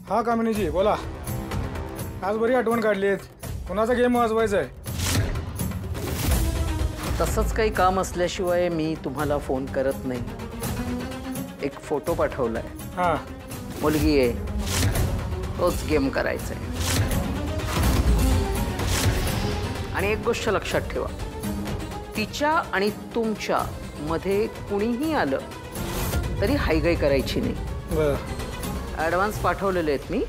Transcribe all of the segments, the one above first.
हा कामिनीजी बोला. आज बरी आठवण काढलीत. कुणाचा गेम वाजवायचा आहे? तसंच काही काम असल्याशिवाय मी तुम्हाला फोन करत नाही. एक फोटो पाठवलाय. हा मुलगी आहे, तोच गेम करायचा आहे. आणि एक गोष्ट लक्षात ठेवा, तिच्या आणि तुमच्या मध्ये कुणीही आलं तरी हायगाई करायची नाही. बरं. ॲडव्हान्स पाठवलेले आहेत मी.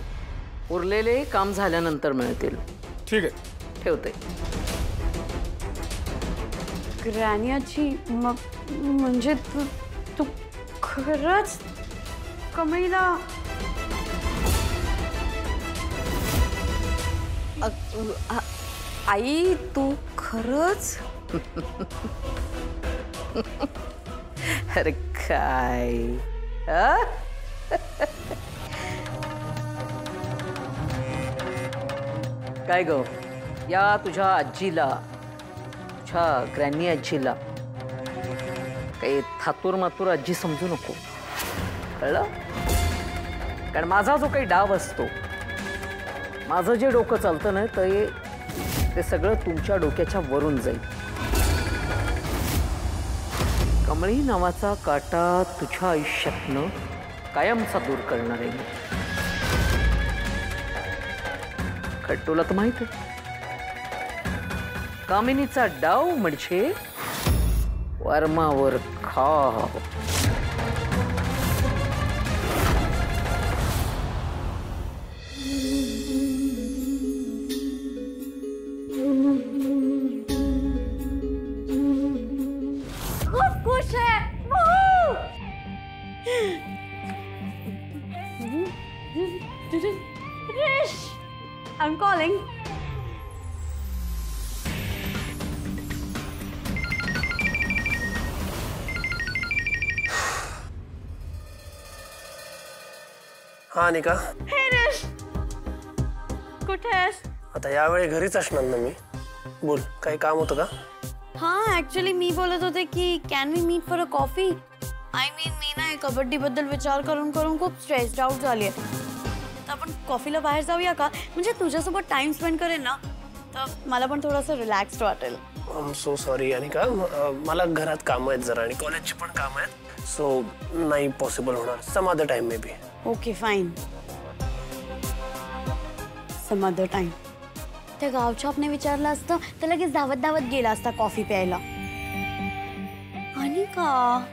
उरलेले काम झाल्यानंतर मिळतील. ठीक आहे. ठेवते. ग्रॅनियाची म्हणजे तू खरंच कमळीला आई तू खरंच अरे काय काय ग, या तुझ्या आजीला, तुझ्या ग्रॅनी आजीला काही थातूर मातूर आजी समजू नको, कळलं? कारण माझा जो काही डाव असतो, माझं जे डोकं चालतं ना, ते सगळं तुमच्या डोक्याच्या वरून जाईल. कमळी नावाचा काटा तुझ्या आयुष्यातनं कायमचा दूर करणार आहे मी. खट्टूला तर माहित आहे, कामिनीचा डाव म्हणजे वर्मावर खाव. खूप खुश आहे. Rish, I'm calling. हा अनिका. Hey Rish, कुठे आहेस? आता यावेळी घरीच असणार ना मी. बोल, काही काम होतं का? हाँ ऍक्च्युली मी बोलत होते की can we meet for a coffee. I mean मी ना कबड्डी बद्दल विचार करून करून खूप स्ट्रेस्ड आउट झाली आहे. तर आपण कॉफीला बाहेर जाऊया का? म्हणजे तुझ्यासोबत टाइम स्पेंड करेन ना, तर मला पण थोडंसं रिलॅक्स्ड वाटेल. I am so sorry Anika, मला घरात कामं आहेत जरा आणि कॉलेजची पण कामं आहेत, सो नाही पॉसिबल होणार. Some other time maybe. Okay fine, some other time. त्या गावच्या आपने विचारलं असतं तर लगेच धावत धावत गेला असता कॉफी प्यायला. आणि का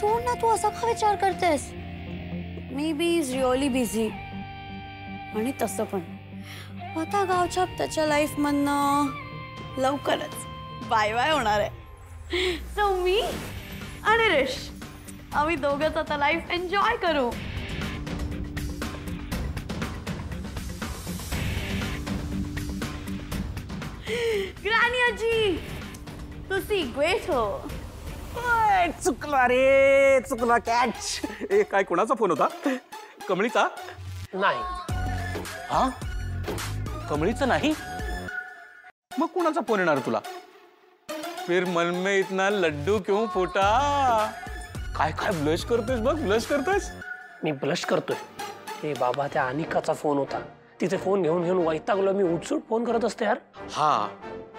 सोड ना, तू असा का विचार करतेस? May be is really busy. आणि तसं पण आता गावच्या त्याच्या लाईफ मधनं लवकरच बाय बाय होणार आहे. सो मी आणि रिश आम्ही दोघंच आता लाईफ एन्जॉय करू. ग्रॅनी आजी तुझी ग्रेट हो. चुकला रे, चुकला. कॅच. ए काय, कोणाचा फोन होता? कमळीचा? नाही. हा, कमळीचा नाही? मग कोणाचा फोन येणार तुला? फिर मन में इतना लड्डू क्यों फूटा? काय काय ब्लश करतोयस बघ, ब्लश करतोयस. मी ब्लश करतोय? हे बाबा, त्या अनिकाचा फोन होता. तिथे फोन घेऊन घेऊन वैतागलो मी. उठसूट फोन करत असते यार. हा,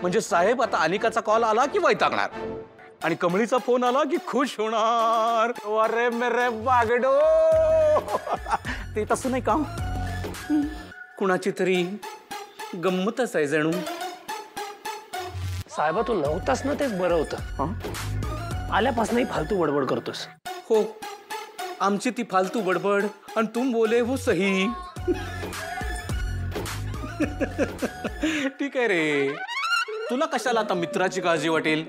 म्हणजे साहेब आता अनिकाचा कॉल आला की वैतागणार आणि कमळीचा फोन आला की खुश होणार. अरे मेरे बागडो. ते तसं नाही काम. कुणाची तरी गंमतच आहे जणू. साहेबा तू नव्हतास ना, तेच बरं होतं. आल्यापासूनही फालतू बडबड करतोस. हो, आमची ती फालतू बडबड आणि तुम बोले वो सही. ठीक आहे रे, तुला कशाला आता मित्राची काळजी वाटेल?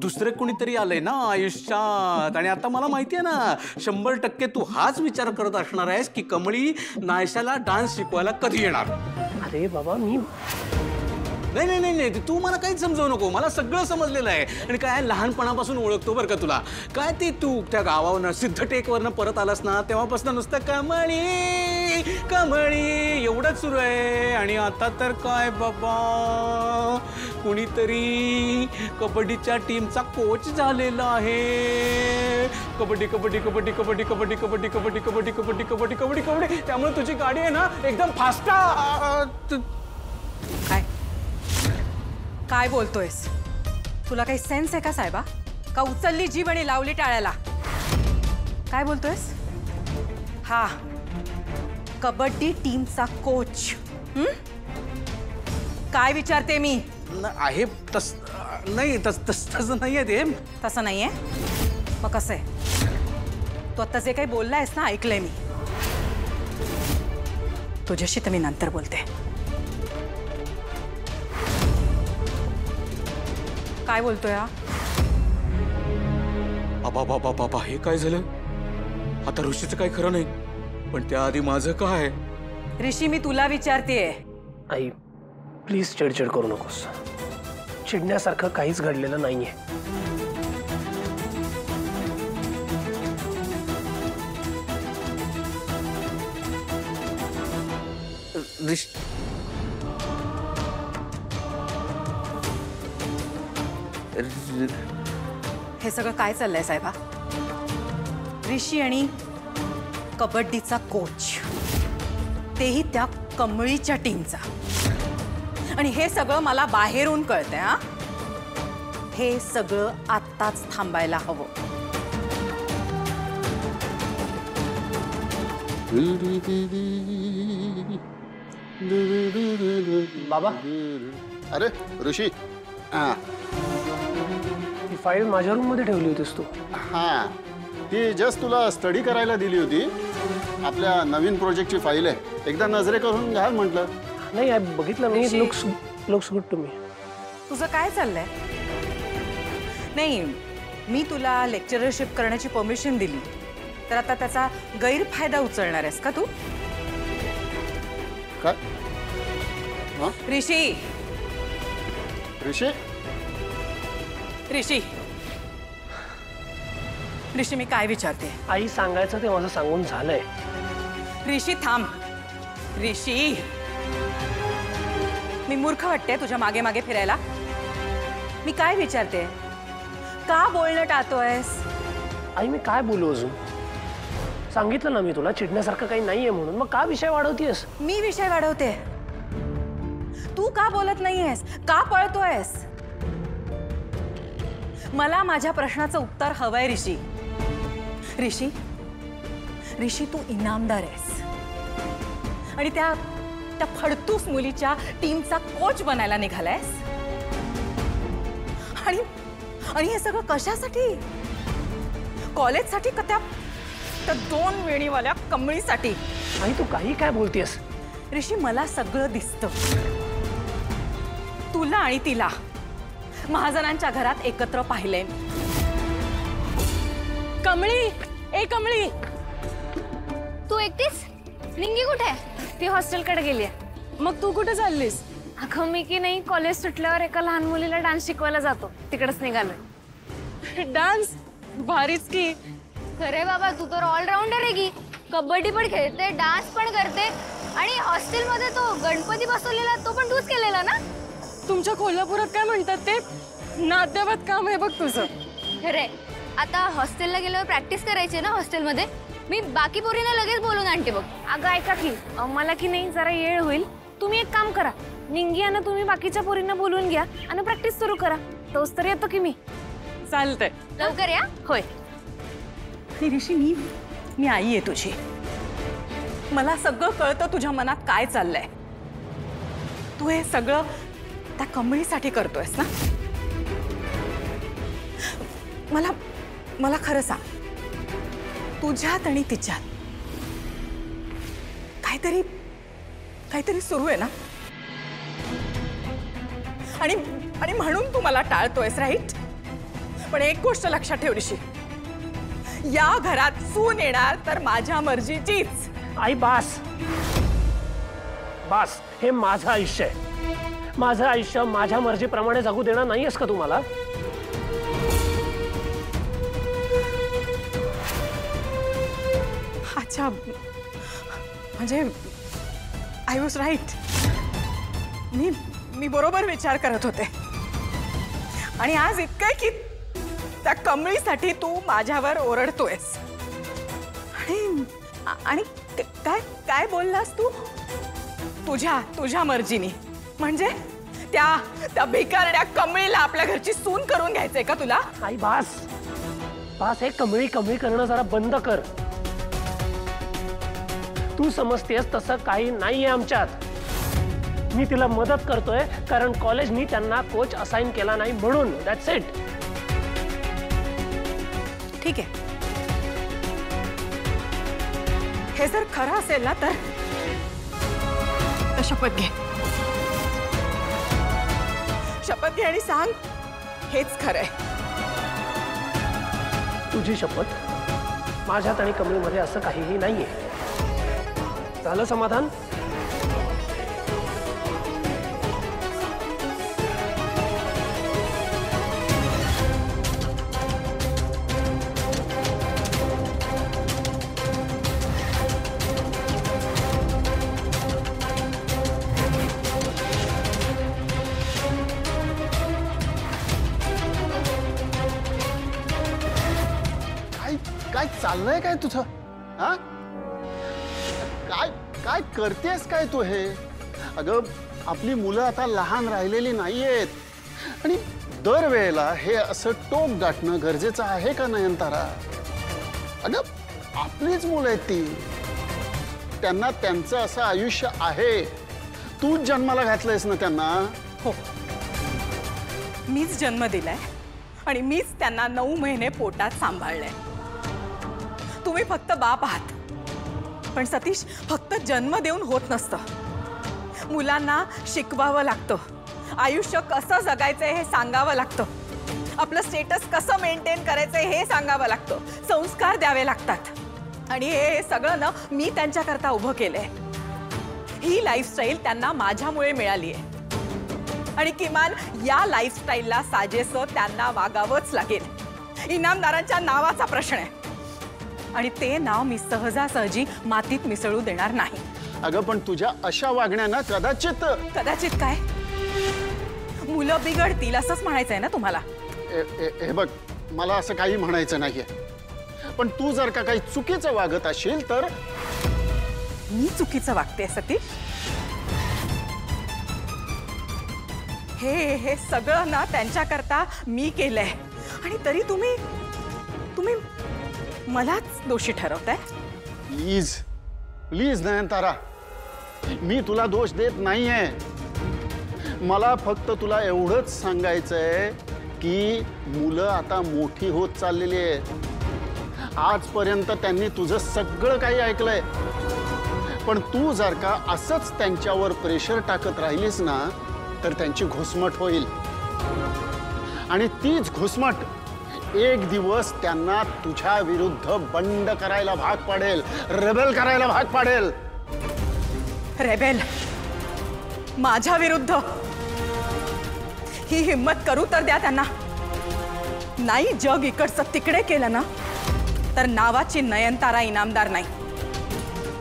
दुसरे कुणीतरी आलंय ना आयुष्यात. आणि आता मला माहिती आहे ना, 100% तू हाच विचार करत असणार आहेस की कमळी नायशाला डान्स शिकवायला कधी येणार. अरे बाबा, मी नाही नाही नाही नाही तू मला काहीच समजवू नको, मला सगळं समजलेलं आहे. आणि काय लहानपणापासून ओळखतो बरं का तुला. काय ते तू त्या गावावरनं सिद्धटेकवरनं परत आलास ना तेव्हापासून नुसतं कमळी कमळी एवढंच सुरू आहे. आणि आता तर काय बाबा, कुणीतरी कबड्डीच्या टीमचा कोच झालेला आहे. कबड्डी कबड्डी कबड्डी कबड्डी कबड्डी कबड्डी कबड्डी कबड्डी कबड्डी कबड्डी कबड्डी कबड्डी. त्यामुळे तुझी गाडी आहे ना एकदम फास्ट. काय बोलतोयस? तुला काही सेन्स आहे का साहेबा? का उचलली जीभ आणि लावली टाळ्याला? काय बोलतोयस? हा, कबड्डी टीमचा कोच. काय विचारते मी? आहे तस नाही, तसं नाही आहे ते. तसं नाहीये? मग कसं आहे? तू आता जे काही बोललायस ना ऐकलंय मी. तुझ्याशी तर मी नंतर बोलते. काय बोलतोय हा? बाबा बाबा बाबा हे काय झालं आता? ऋषीचं काही खरं नाही, पण त्याआधी माझं काय? ऋषी मी तुला विचारतेय. आई प्लीज चिडचिड करू नकोस. चिडण्यासारखं काहीच घडलेलं नाहीये. हे सगळं काय चाललंय साहेबा? ऋषी आणि कबड्डीचा कोच, तेही त्या कमळीच्या टीमचा. आणि हे सगळं मला बाहेरून कळतंय. हा, हे सगळं आत्ताच थांबायला हवं. बाबा, अरे ऋषी, हां ती फाईल माझ्या रूम मध्ये ठेवली होतीस तू? हां, ती जस्ट तुला स्टडी करायला दिली होती. आपल्या नवीन प्रोजेक्टची फाईल आहे, एकदा नजरे करून घाल म्हटलं. नाही बघितलं मी. Looks good to me. तुझं काय चाललंय? नाही, मी तुला लेक्चरशिप करण्याची परमिशन दिली, तर आता त्याचा गैरफायदा उचलणार आहेस का तू? काय? ऋषी ऋषी ऋषी ऋषी मी काय विचारते? आई सांगायचं ते माझं सांगून झालंय. ऋषी थांब. ऋषी, मी मूर्ख वाटते तुझ्या मागे मागे फिरायला? मी काय विचारते? का बोलणं टाळतोयस? आई मी काय बोलू अजून? सांगितलं ना मी तुला चिडण्यासारखं काही नाहीये म्हणून. मग का विषय वाढवतेस? मी विषय वाढवते. तू का बोलत नाहीयेस? का पळतोयस? मला माझ्या प्रश्नाचं उत्तर हवंय ऋषी. ऋषी ऋषी तू इनामदार आहेस आणि त्या फडतूस मुलीच्या टीमचा कोच बनायला निघालायस. आणि हे सगळं कशासाठी? कॉलेजसाठी का त्या 2 वेणीवाल्या कमळीसाठी? आई तू काही काय बोलतेस? ऋषी मला सगळं दिसतं. तुला आणि तिला महाजनांच्या घरात एकत्र पाहिलंय. कमळी, ए कमळी, तू एकटीच? निंगी कुठे आहे? ती हॉस्टेलकडे गेली आहे. मग तू कुठे चाललीस? अगं मी की नाही कॉलेज सुटल्यावर एका लहान मुलीला डान्स शिकवायला जातो, तिकडेच निघालोय. डान्स? भारीच की. खरे बाबा, तू तर ऑलराऊंडर आहे की. कबड्डी पण खेळते, डान्स पण करते आणि हॉस्टेलमध्ये तो गणपती बसवलेला तो पण तूच केलेला ना? तुमच्या कोल्हापुरात काय म्हणतात ते नाद्यावत काम आहे बघ तुझं. खरे, आता हॉस्टेलला गेल्यावर प्रॅक्टिस करायची ना हॉस्टेलमध्ये. मी बाकी पोरींना लगेच बोलून आणते बघ. अगं ऐका की, मला की नाही जरा येळ होईल. तुम्ही एक काम करा, निंगी आणि तुम्ही बाकीच्या पोरींना बोलून घ्या आणि प्रॅक्टिस सुरू करा. तोच तर येतो की मी. चालतंय, लवकर या. होय. ऋषी मी आई आहे तुझी. मला सगळं कळतं तुझ्या मनात काय चाललंय. तू हे सगळं त्या कमळीसाठी करतोयस ना? मला खरं सांग, तुझ्यात आणि तिच्यात काहीतरी सुरू आहे ना? आणि म्हणून तू मला टाळतोयस, राईट? पण एक गोष्ट लक्षात ठेव ऋषी, या घरात सून येणार तर माझ्या मर्जीचीच. आई बास, हे माझं आयुष्य आहे माझं आयुष्य माझ्या मर्जीप्रमाणे जगू देणार नाहीयेस का तुम्हाला? अच्छा, म्हणजे आय वॉज राईट. मी बरोबर विचार करत होते. आणि आज इतकं की त्या कमळीसाठी तू माझ्यावर ओरडतोयस. आणि काय काय बोललास तू? तुझ्या मर्जीने म्हणजे त्या भिकारड्या कमळीला आपल्या घरची सून करून घ्यायचंय का तुला? आई बास बास, हे कमळी करणं जरा बंद कर. तू समजतेस तसं काही नाहीये आमच्यात. मी तिला मदत करतोय कारण कॉलेजनी त्यांना कोच असाइन केला नाही म्हणून. That's it. ठीक आहे, हे जर खरं असेल ना तर शपथ घे. शपथ घे आणि सांग हेच खरंय. तुझी शपथ? माझ्यात आणि कमळीमध्ये असं काहीही नाहीये. झालं समाधान? काय चाललंय काय तुझं? हा, काय काय करतेस काय तू? हे अगं, आपली मुलं आता लहान राहिलेली नाहीयेत आणि दरवेळेला हे असं टोक गाठणं गरजेचं आहे का नयनतारा? अगं, आपलीच मुलं आहेत ती. त्यांना त्यांचं असं आयुष्य आहे. तूच जन्माला घातलंयस ना त्यांना. हो, मीच जन्म दिलाय आणि मीच त्यांना 9 महिने पोटात सांभाळलंय. तुम्ही फक्त बाप आहात. पण सतीश, फक्त जन्म देऊन होत नसतं. मुलांना शिकवावं लागतं. आयुष्य कसं जगायचंय हे सांगावं लागतं. आपलं स्टेटस कसं मेंटेन करायचंय हे सांगावं लागतं. संस्कार द्यावे लागतात. आणि हे सगळं ना मी त्यांच्याकरता उभं केलंय. ही लाईफस्टाईल त्यांना माझ्यामुळे मिळाली आहे. आणि किमान या लाईफस्टाईलला साजेसं त्यांना वागावंच लागेल. इनामदारांच्या नावाचा प्रश्न आहे आणि ते नाव मी सहजासहजी मातीत मिसळू देणार नाही. अगं, पण तुझ्या अशा वागण्यानं कदाचित काय मुलं बिघडतील असंच म्हणायचंय ना तुम्हाला? हे बघ, मला असं काही म्हणायचं नाहीये. पण तू जर का काही चुकीचं वागत असेल तर? मी चुकीचं वागते सतीश? हे सगळं ना त्यांच्याकरता मी केलंय आणि तरी तुम्ही मलाच दोषी ठरवताय. प्लीज प्लीज नयनतारा, मी तुला दोष देत नाहीये. मला फक्त तुला एवढंच सांगायचंय की मुलं आता मोठी होत चाललेली आहेत. आजपर्यंत त्यांनी तुझं सगळं काही ऐकलंय. पण तू जर का असंच त्यांच्यावर प्रेशर टाकत राहिलीस ना तर त्यांची घुसमट होईल. आणि तीच घुसमट एक दिवस त्यांना तुझ्या विरुद्ध बंड करायला भाग पाडेल. रेबेल करायला भाग पाडेल. रेबेल माझ्या विरुद्ध? ही हिम्मत करू तर द्या त्यांना. नाही जग इकडचं तिकडे केलं ना तर नावाची नयनतारा इनामदार नाही.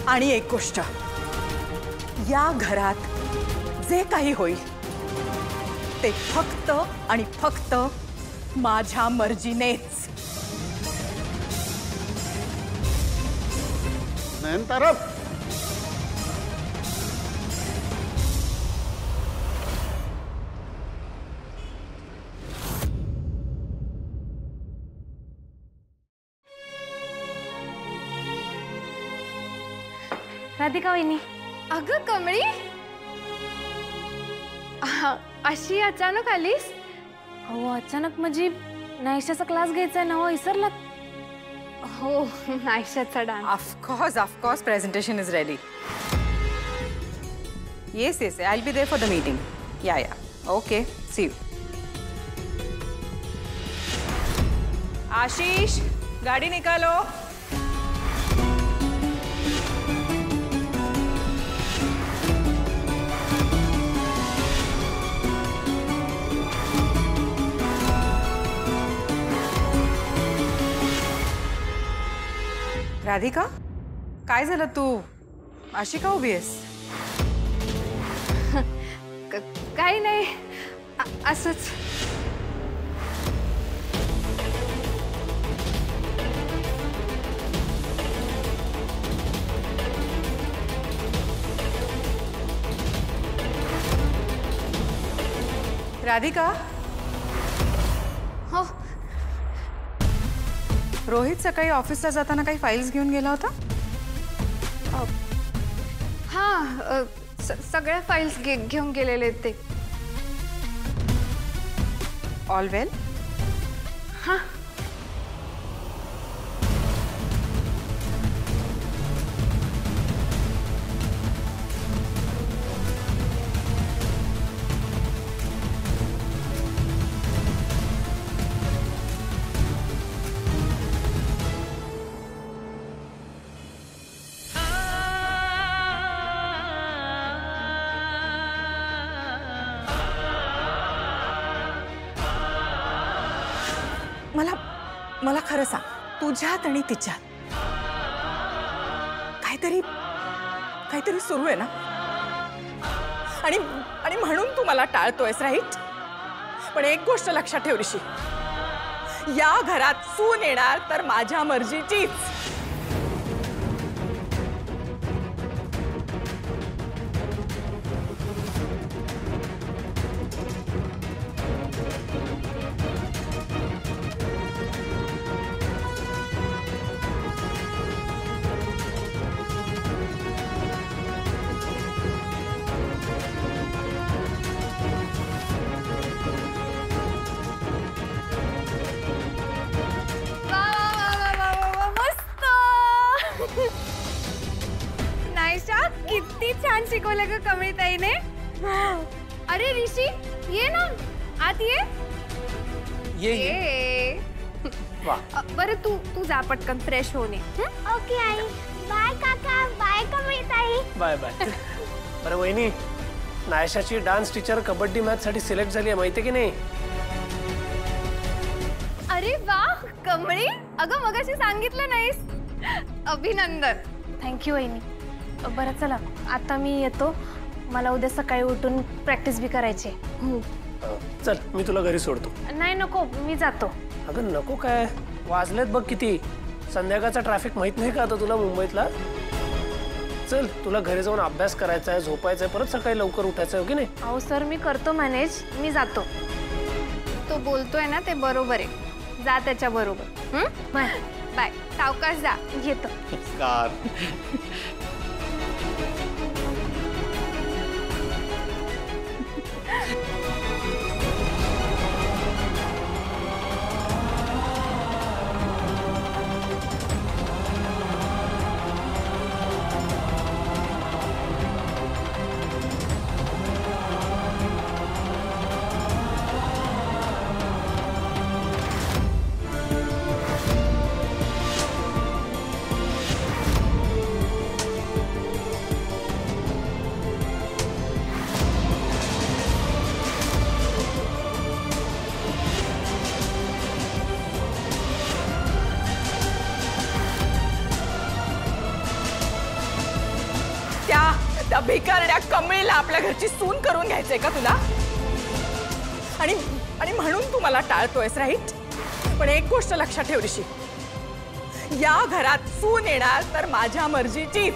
आणि एक गोष्ट, या घरात जे काही होईल ते फक्त आणि फक्त माझ्या मर्जीनेच. नयनतारा, राधिका वहिनी. अगं कमळी, अशी अचानक आलीस? हो, अचानक म्हणजे नाईशाचा क्लास घ्यायचा ना, विसरलात? हो, नाईशाचा dance. Of course presentation is ready. Yes I will be there for the meeting. Yeah okay, see you. Ashish, गाडी निकालो. राधिका, काय झालं? तू अशी का उभी आहेस? काही नाही, असंच. राधिका, हो. रोहित सकाळी ऑफिसला जाताना काही फाईल्स घेऊन गेला होता? हा, सगळ्या फाईल्स घेऊन गेलेले ते. ऑल वेल? हा. मला खरं सांग, तुझ्यात आणि तिच्यात काहीतरी सुरू आहे ना? आणि म्हणून तू मला टाळतोयस, राईट? पण एक गोष्ट लक्षात ठेव ऋषी, या घरात सून येणार तर माझ्या मर्जीचीच. किती छान शिकवलं ग कमळीताईने. अरे ऋषी, ये ना आत, ये. बरं तू जा पटकन फ्रेश होऊन ये. ओके आई. बाय काका. बाय कमळीताई. Bye bye. बरं वहिनी, नायशाची डान्स टीचर कबड्डी मॅच साठी सिलेक्ट झाली आहे, माहितीये की नाही? अरे वा कमळी, अगं मगाशी सांगितलं नाहीस. अभिनंदन. थँक्यू वहिनी. बरं चला, आता मी येतो. मला उद्या सकाळी उठून प्रॅक्टिस बी करायची. चल, मी तुला घरी सोडतो. नाही नको, मी जातो. अगं नको काय, वाजलेत बघ किती. संध्याकाळचा ट्रॅफिक माहित नाही का आता तुला मुंबईतला? चल, तुला घरी जाऊन अभ्यास करायचा आहे, झोपायचं आहे, परत सकाळी लवकर उठायचं आहे, हो की नाही? अहो सर, मी करतो मॅनेज. मी जातो. तो बोलतोय ना ते बरोबर आहे. जा त्याच्या बरोबर. बाय. सावकाश जा. येतो. त्या भिकारड्या कमळीला आपल्या घरची सून करून घ्यायचंय का तुला? आणि म्हणून तू मला टाळतोयस, राईट? पण एक गोष्ट लक्षात ठेव ऋषी, या घरात सून येणार तर माझ्या मर्जीचीच.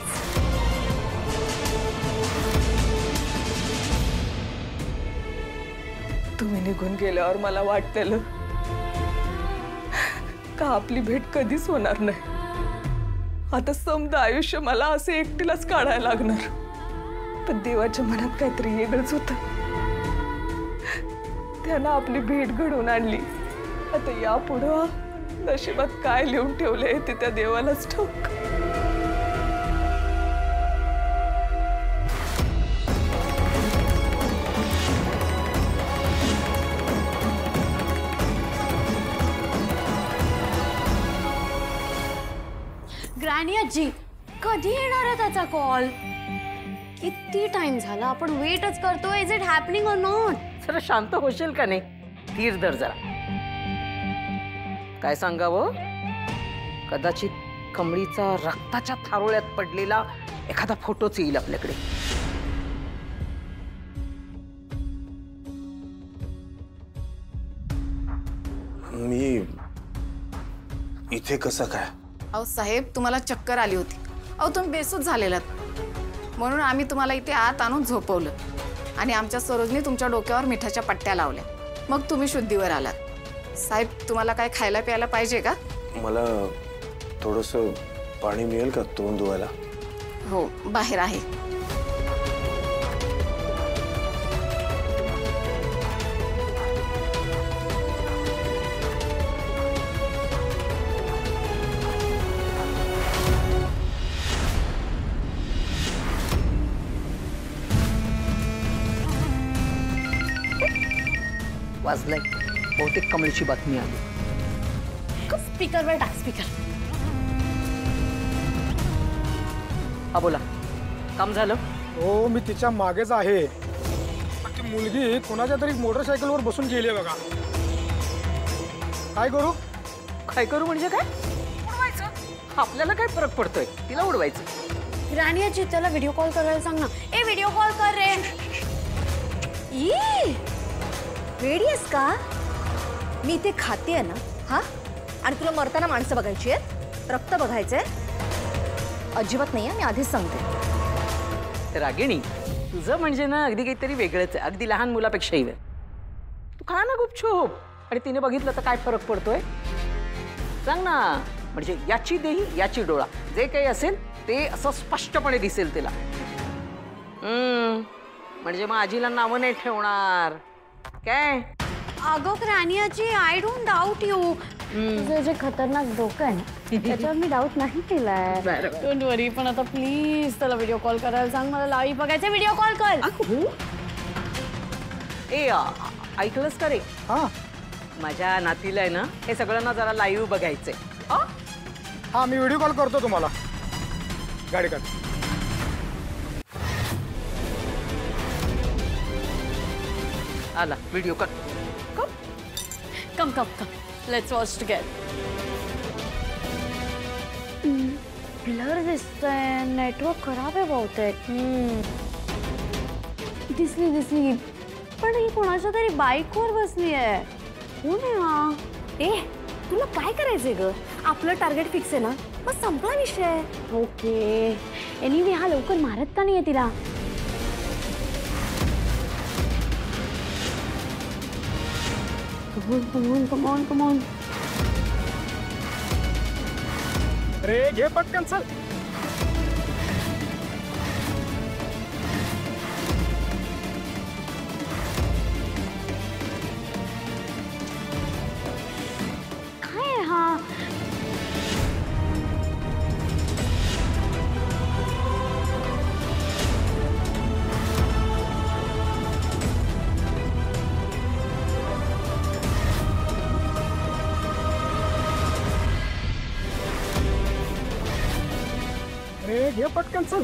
तुम्ही निघून गेल्यावर मला वाटलेलं का आपली भेट कधीच होणार नाही. आता समजा आयुष्य मला असे एकटीलाच काढायला लागणार. पण देवाच्या मनात काहीतरी वेगळंच होतं. त्यानं आपली भेट घडवून आणली. आता यापुढं नशिबात काय लिहून ठेवलंय ते त्या देवालाच ठाऊक. ग्रॅनी आजी, कधी येणार आहे त्याचा कॉल? किती टाइम झाला आपण वेटच करतोय. Is it happening or not? जरा शांत होशील का नाही? धीर धर जरा. काय सांगावं? कदाचित कमळीचा रक्ताच्या थारोळ्यात पडलेला एखादा फोटोच येईल आपल्याकडे. मी इथे कसं काय? अहो साहेब, तुम्हाला चक्कर आली होती. अहो तुम्ही बेसूत झालेलात, म्हणून आम्ही तुम्हाला इथे आत आणून झोपवलं आणि आमच्या सरोजनी तुमच्या डोक्यावर मिठाच्या पट्ट्या लावल्या. मग तुम्ही शुद्धीवर आलात. साहेब, तुम्हाला काय खायला प्यायला पाहिजे का? मला थोडंसं पाणी मिळेल का तोंड धुवायला? हो, बाहेर आहे. वाजलंय, बहुतेक कमळीची बातमी आली. स्पीकरवर टाक, स्पीकर. हा बोला, काम झालं? हो, मी तिच्या मागेच आहे. पण ती मुलगी कोणाच्या तरी मोटरसायकलवर बसून गेली बघा. काय करू? काय करू म्हणजे काय? उडवायचं. आपल्याला काय फरक पडतोय, तिला उडवायचं. राणी आजी, त्याला व्हिडिओ कॉल करायला सांग ना. ए, व्हिडिओ कॉल कर रे. वेडी आहेस का? मी इथे खातेय ना, हा? आणि तुला मरताना माणसं बघायची आहेत, रक्त बघायचंय? अजिबात नाही आहे, मी आधीच सांगते. रागिणी, तुझं म्हणजे ना अगदी काहीतरी वेगळंच आहे, अगदी लहान मुलापेक्षाही. तू खा ना गुपचूप, आणि तिने बघितलं तर काय फरक पडतोय सांग ना. म्हणजे याची देही याची डोळा, जे काही असेल ते असं स्पष्टपणे दिसेल तिला. म्हणजे मग आजीला नावं नाही ठेवणार काय? अगं राणी आजी, आय डोंट डाऊट यू. तुझं जे खतरनाक डोकं आहे ना, त्याच्यावर मी डाऊट नाही केलाय. डोंट वरी. पण आता प्लीज त्याला व्हिडिओ कॉल करायला सांग. मला लाईव्ह बघायचं. व्हिडिओ कॉल कर. ए, ऐकलंस का रे? हा, माझ्या नातीला आहे ना हे सगळं ना जरा लाईव्ह बघायचंय. हा, मी व्हिडिओ कॉल करतो तुम्हाला. गाडी काढ. आला व्हिडिओ कर. कम कम कम, लेट्स वॉच टुगेदर. ब्लर दिसतंय, नेटवर्क खराब आहे बहुतेक. दिसली दिसली. पण ही कोणाच्या तरी बाईकवर बसली आहे. कोण आहे हा? ए, तुला काय करायचंय ग? आपलं टार्गेट फिक्स आहे ना, मग संपला विषय. ओके. एनिवे, हा लवकर मारत का नाहीये तिला? Come on. रे, घे पटकन, चल. काय आहे हा? रे, घे पटकन, चल.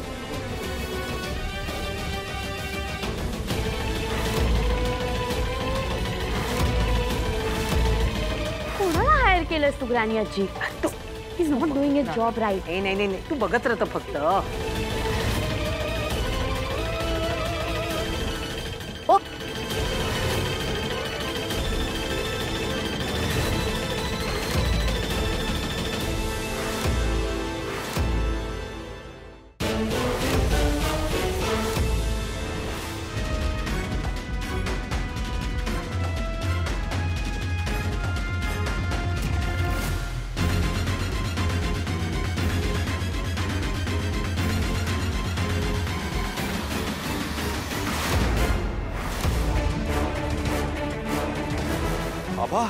कोणाला हायर केलंस तू राणी आजी? He's not doing his job right. नाही, तू बघत राहतं फक्त. आबा,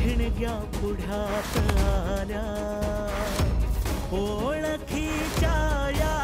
ठिणग्या पुढ्यात आल्या ओळखीच्या या